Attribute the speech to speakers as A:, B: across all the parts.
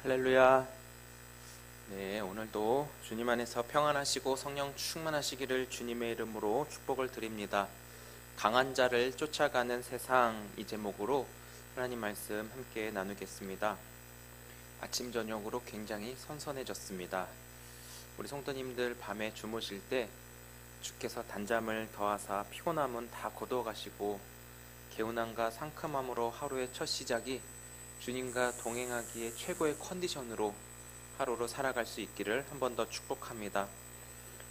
A: 할렐루야. 네, 오늘도 주님 안에서 평안하시고 성령 충만하시기를 주님의 이름으로 축복을 드립니다. 강한 자를 쫓아가는 세상, 이 제목으로 하나님 말씀 함께 나누겠습니다. 아침 저녁으로 굉장히 선선해졌습니다. 우리 성도님들 밤에 주무실 때 주께서 단잠을 더하사 피곤함은 다 거두어가시고 개운함과 상큼함으로 하루의 첫 시작이 주님과 동행하기에 최고의 컨디션으로 하루로 살아갈 수 있기를 한 번 더 축복합니다.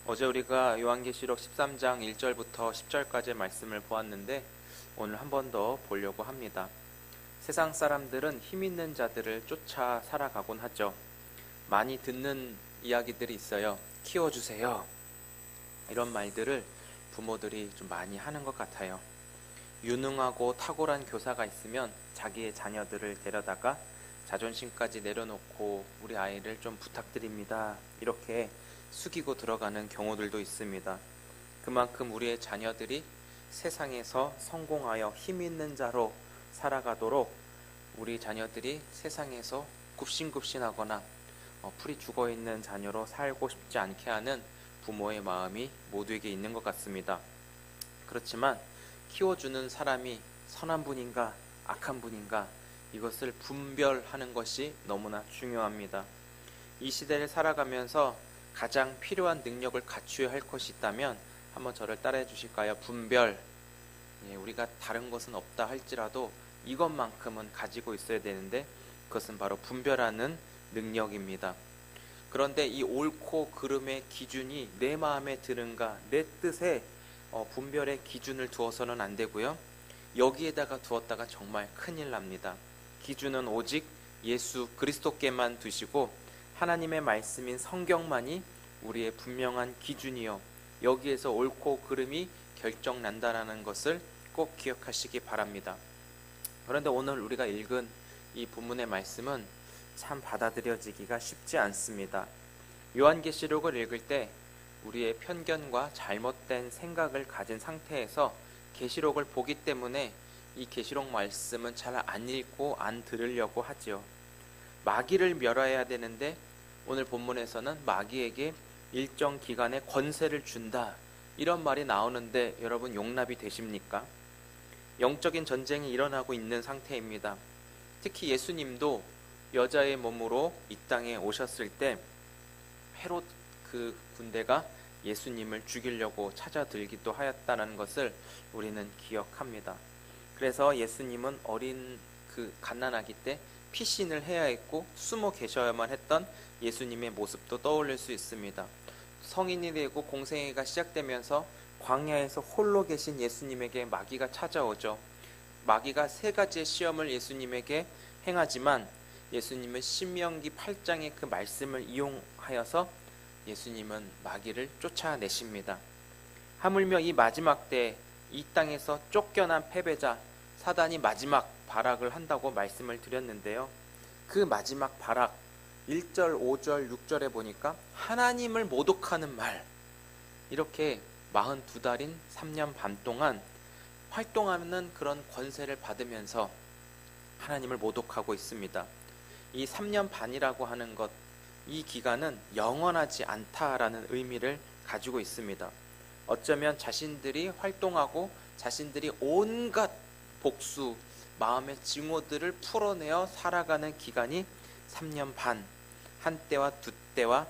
A: 어제 우리가 요한계시록 13장 1절부터 10절까지의 말씀을 보았는데 오늘 한 번 더 보려고 합니다. 세상 사람들은 힘 있는 자들을 쫓아 살아가곤 하죠. 많이 듣는 이야기들이 있어요. 키워주세요. 이런 말들을 부모들이 좀 많이 하는 것 같아요. 유능하고 탁월한 교사가 있으면 자기의 자녀들을 데려다가 자존심까지 내려놓고 우리 아이를 좀 부탁드립니다. 이렇게 숙이고 들어가는 경우들도 있습니다. 그만큼 우리의 자녀들이 세상에서 성공하여 힘 있는 자로 살아가도록 우리 자녀들이 세상에서 굽신굽신하거나 풀이 죽어있는 자녀로 살고 싶지 않게 하는 부모의 마음이 모두에게 있는 것 같습니다. 그렇지만 키워주는 사람이 선한 분인가 악한 분인가 이것을 분별하는 것이 너무나 중요합니다. 이 시대를 살아가면서 가장 필요한 능력을 갖추어야 할 것이 있다면 한번 저를 따라해 주실까요? 분별. 우리가 다른 것은 없다 할지라도 이것만큼은 가지고 있어야 되는데 그것은 바로 분별하는 능력입니다. 그런데 이 옳고 그름의 기준이 내 마음에 드는가 내 뜻에 분별의 기준을 두어서는 안 되고요. 여기에다가 두었다가 정말 큰일 납니다. 기준은 오직 예수 그리스도께만 두시고 하나님의 말씀인 성경만이 우리의 분명한 기준이요. 여기에서 옳고 그름이 결정난다라는 것을 꼭 기억하시기 바랍니다. 그런데 오늘 우리가 읽은 이 본문의 말씀은 참 받아들여지기가 쉽지 않습니다. 요한계시록을 읽을 때 우리의 편견과 잘못된 생각을 가진 상태에서 계시록을 보기 때문에 이 계시록 말씀은 잘 안 읽고 안 들으려고 하죠. 마귀를 멸하여야 되는데 오늘 본문에서는 마귀에게 일정 기간의 권세를 준다 이런 말이 나오는데 여러분 용납이 되십니까? 영적인 전쟁이 일어나고 있는 상태입니다. 특히 예수님도 여자의 몸으로 이 땅에 오셨을 때 헤롯 그 군대가 예수님을 죽이려고 찾아들기도 하였다는 것을 우리는 기억합니다. 그래서 예수님은 어린 갓난아기 때 피신을 해야 했고 숨어 계셔야만 했던 예수님의 모습도 떠올릴 수 있습니다. 성인이 되고 공생애가 시작되면서 광야에서 홀로 계신 예수님에게 마귀가 찾아오죠. 마귀가 세 가지의 시험을 예수님에게 행하지만 예수님은 신명기 8장의 그 말씀을 이용하여서 예수님은 마귀를 쫓아내십니다. 하물며 이 마지막 때 이 땅에서 쫓겨난 패배자 사단이 마지막 발악을 한다고 말씀을 드렸는데요. 그 마지막 발악 1절, 5절, 6절에 보니까 하나님을 모독하는 말 이렇게 42달인 3년 반 동안 활동하는 그런 권세를 받으면서 하나님을 모독하고 있습니다. 이 3년 반이라고 하는 것 이 기간은 영원하지 않다라는 의미를 가지고 있습니다. 어쩌면 자신들이 활동하고 자신들이 온갖 복수, 마음의 증오들을 풀어내어 살아가는 기간이 3년 반, 한 때와 두 때와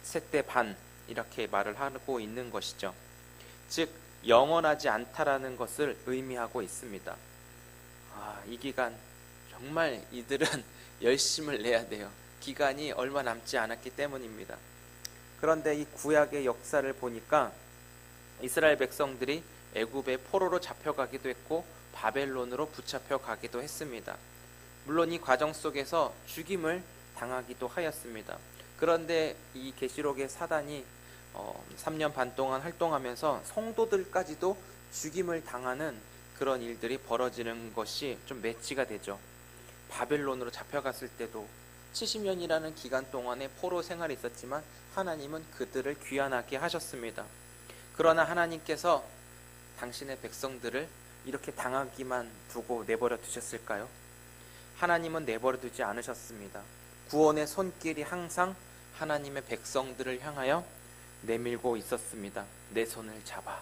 A: 세 때 반 이렇게 말을 하고 있는 것이죠. 즉 영원하지 않다라는 것을 의미하고 있습니다. 이 기간 정말 이들은 열심을 내야 돼요. 기간이 얼마 남지 않았기 때문입니다. 그런데 이 구약의 역사를 보니까 이스라엘 백성들이 애굽의 포로로 잡혀가기도 했고 바벨론으로 붙잡혀가기도 했습니다. 물론 이 과정 속에서 죽임을 당하기도 하였습니다. 그런데 이 계시록의 사단이 3년 반 동안 활동하면서 성도들까지도 죽임을 당하는 그런 일들이 벌어지는 것이 좀 매치가 되죠. 바벨론으로 잡혀갔을 때도 70년이라는 기간 동안에 포로 생활이 있었지만 하나님은 그들을 귀환하게 하셨습니다. 그러나 하나님께서 당신의 백성들을 이렇게 당하기만 두고 내버려 두셨을까요? 하나님은 내버려 두지 않으셨습니다. 구원의 손길이 항상 하나님의 백성들을 향하여 내밀고 있었습니다. 내 손을 잡아.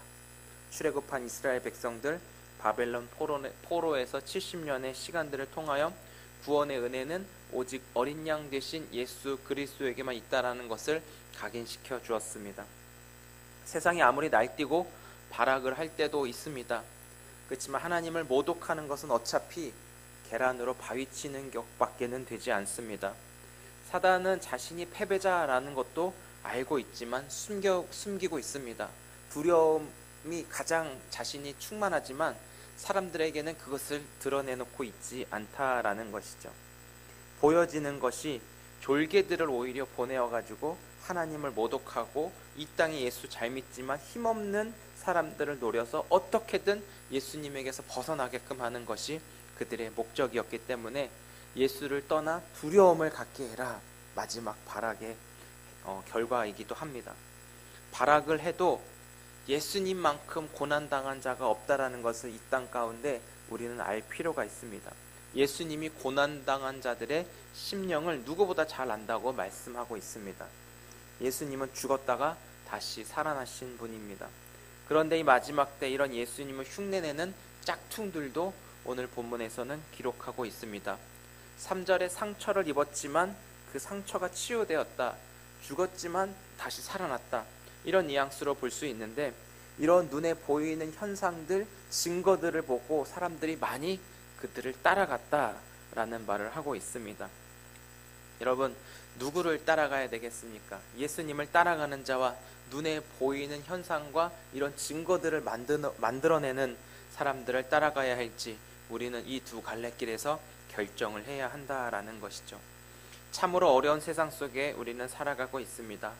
A: 출애굽한 이스라엘 백성들 바벨론 포로에서 70년의 시간들을 통하여 구원의 은혜는 오직 어린 양 대신 예수 그리스도에게만 있다라는 것을 각인시켜 주었습니다. 세상이 아무리 날뛰고 발악을 할 때도 있습니다. 그렇지만 하나님을 모독하는 것은 어차피 계란으로 바위치는 격밖에는 되지 않습니다. 사단은 자신이 패배자라는 것도 알고 있지만 숨기고 있습니다. 두려움이 가장 자신이 충만하지만 사람들에게는 그것을 드러내놓고 있지 않다라는 것이죠. 보여지는 것이 졸개들을 오히려 보내어가지고 하나님을 모독하고 이 땅에 예수 잘 믿지만 힘없는 사람들을 노려서 어떻게든 예수님에게서 벗어나게끔 하는 것이 그들의 목적이었기 때문에 예수를 떠나 두려움을 갖게 해라. 마지막 발악의 결과이기도 합니다. 발악을 해도 예수님만큼 고난당한 자가 없다라는 것을 이 땅 가운데 우리는 알 필요가 있습니다. 예수님이 고난당한 자들의 심령을 누구보다 잘 안다고 말씀하고 있습니다. 예수님은 죽었다가 다시 살아나신 분입니다. 그런데 이 마지막 때 이런 예수님을 흉내내는 짝퉁들도 오늘 본문에서는 기록하고 있습니다. 3절에 상처를 입었지만 그 상처가 치유되었다. 죽었지만 다시 살아났다. 이런 뉘앙스로 볼 수 있는데 이런 눈에 보이는 현상들, 증거들을 보고 사람들이 많이 그들을 따라갔다라는 말을 하고 있습니다. 여러분, 누구를 따라가야 되겠습니까? 예수님을 따라가는 자와 눈에 보이는 현상과 이런 증거들을 만들어내는 사람들을 따라가야 할지 우리는 이 두 갈래길에서 결정을 해야 한다라는 것이죠. 참으로 어려운 세상 속에 우리는 살아가고 있습니다.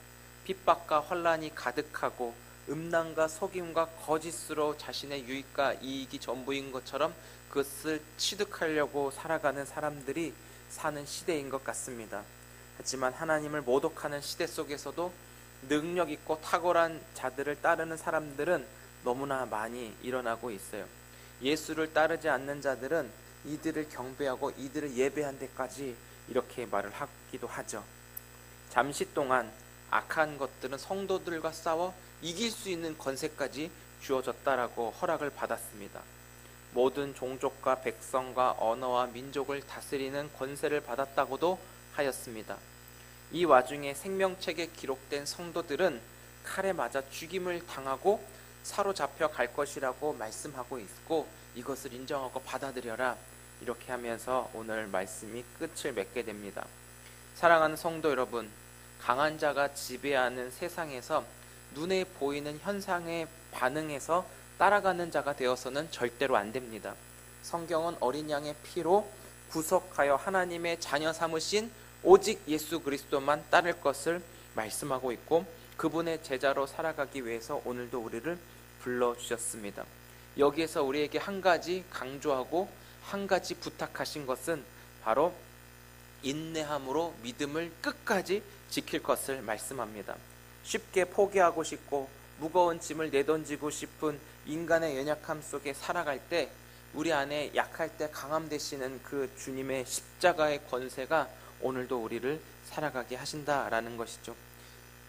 A: 핍박과 환난이 가득하고 음란과 속임과 거짓으로 자신의 유익과 이익이 전부인 것처럼 그것을 취득하려고 살아가는 사람들이 사는 시대인 것 같습니다. 하지만 하나님을 모독하는 시대 속에서도 능력 있고 탁월한 자들을 따르는 사람들은 너무나 많이 일어나고 있어요. 예수를 따르지 않는 자들은 이들을 경배하고 이들을 예배한 데까지 이렇게 말을 하기도 하죠. 잠시 동안 악한 것들은 성도들과 싸워 이길 수 있는 권세까지 주어졌다라고 허락을 받았습니다. 모든 종족과 백성과 언어와 민족을 다스리는 권세를 받았다고도 하였습니다. 이 와중에 생명책에 기록된 성도들은 칼에 맞아 죽임을 당하고 사로잡혀 갈 것이라고 말씀하고 있고 이것을 인정하고 받아들여라. 이렇게 하면서 오늘 말씀이 끝을 맺게 됩니다. 사랑하는 성도 여러분, 강한 자가 지배하는 세상에서 눈에 보이는 현상에 반응해서 따라가는 자가 되어서는 절대로 안 됩니다. 성경은 어린 양의 피로 구속하여 하나님의 자녀 삼으신 오직 예수 그리스도만 따를 것을 말씀하고 있고 그분의 제자로 살아가기 위해서 오늘도 우리를 불러주셨습니다. 여기에서 우리에게 한 가지 강조하고 한 가지 부탁하신 것은 바로 인내함으로 믿음을 끝까지 지킬 것을 말씀합니다. 쉽게 포기하고 싶고 무거운 짐을 내던지고 싶은 인간의 연약함 속에 살아갈 때 우리 안에 약할 때 강함 되시는 그 주님의 십자가의 권세가 오늘도 우리를 살아가게 하신다라는 것이죠.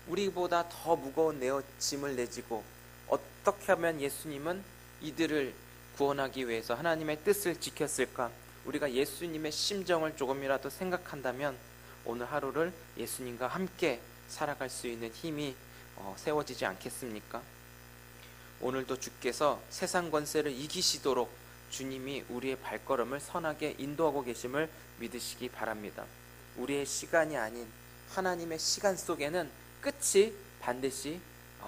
A: 우리보다 더 무거운 짐을 내지고 어떻게 하면 예수님은 이들을 구원하기 위해서 하나님의 뜻을 지켰을까? 우리가 예수님의 심정을 조금이라도 생각한다면 오늘 하루를 예수님과 함께 살아갈 수 있는 힘이 세워지지 않겠습니까? 오늘도 주께서 세상 권세를 이기시도록 주님이 우리의 발걸음을 선하게 인도하고 계심을 믿으시기 바랍니다. 우리의 시간이 아닌 하나님의 시간 속에는 끝이 반드시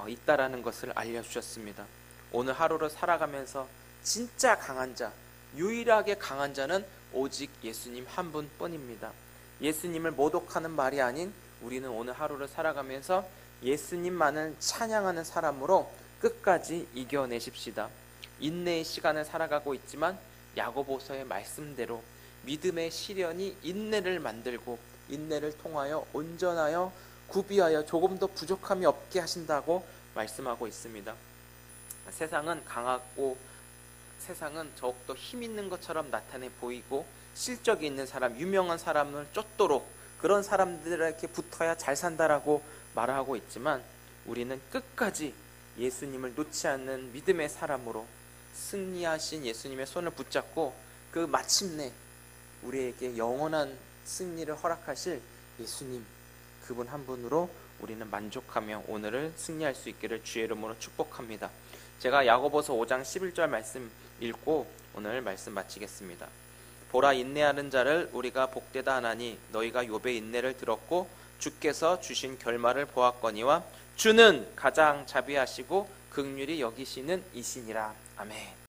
A: 있다라는 것을 알려주셨습니다. 오늘 하루를 살아가면서 진짜 강한 자, 유일하게 강한 자는 오직 예수님 한 분뿐입니다. 예수님을 모독하는 말이 아닌 우리는 오늘 하루를 살아가면서 예수님만을 찬양하는 사람으로 끝까지 이겨내십시다. 인내의 시간을 살아가고 있지만 야고보서의 말씀대로 믿음의 시련이 인내를 만들고 인내를 통하여 온전하여 구비하여 조금 더 부족함이 없게 하신다고 말씀하고 있습니다. 세상은 강하고 세상은 더욱더 힘 있는 것처럼 나타내 보이고 실적이 있는 사람, 유명한 사람을 쫓도록 그런 사람들에게 붙어야 잘 산다라고 말하고 있지만 우리는 끝까지 예수님을 놓지 않는 믿음의 사람으로 승리하신 예수님의 손을 붙잡고 그 마침내 우리에게 영원한 승리를 허락하실 예수님, 그분 한 분으로 우리는 만족하며 오늘을 승리할 수 있기를 주의 이름으로 축복합니다. 제가 야고보서 5장 11절 말씀 읽고 오늘 말씀 마치겠습니다. 보라, 인내하는 자를 우리가 복되다 하나니 너희가 욥의 인내를 들었고 주께서 주신 결말을 보았거니와 주는 가장 자비하시고 긍휼히 여기시는 이시니라. 아멘.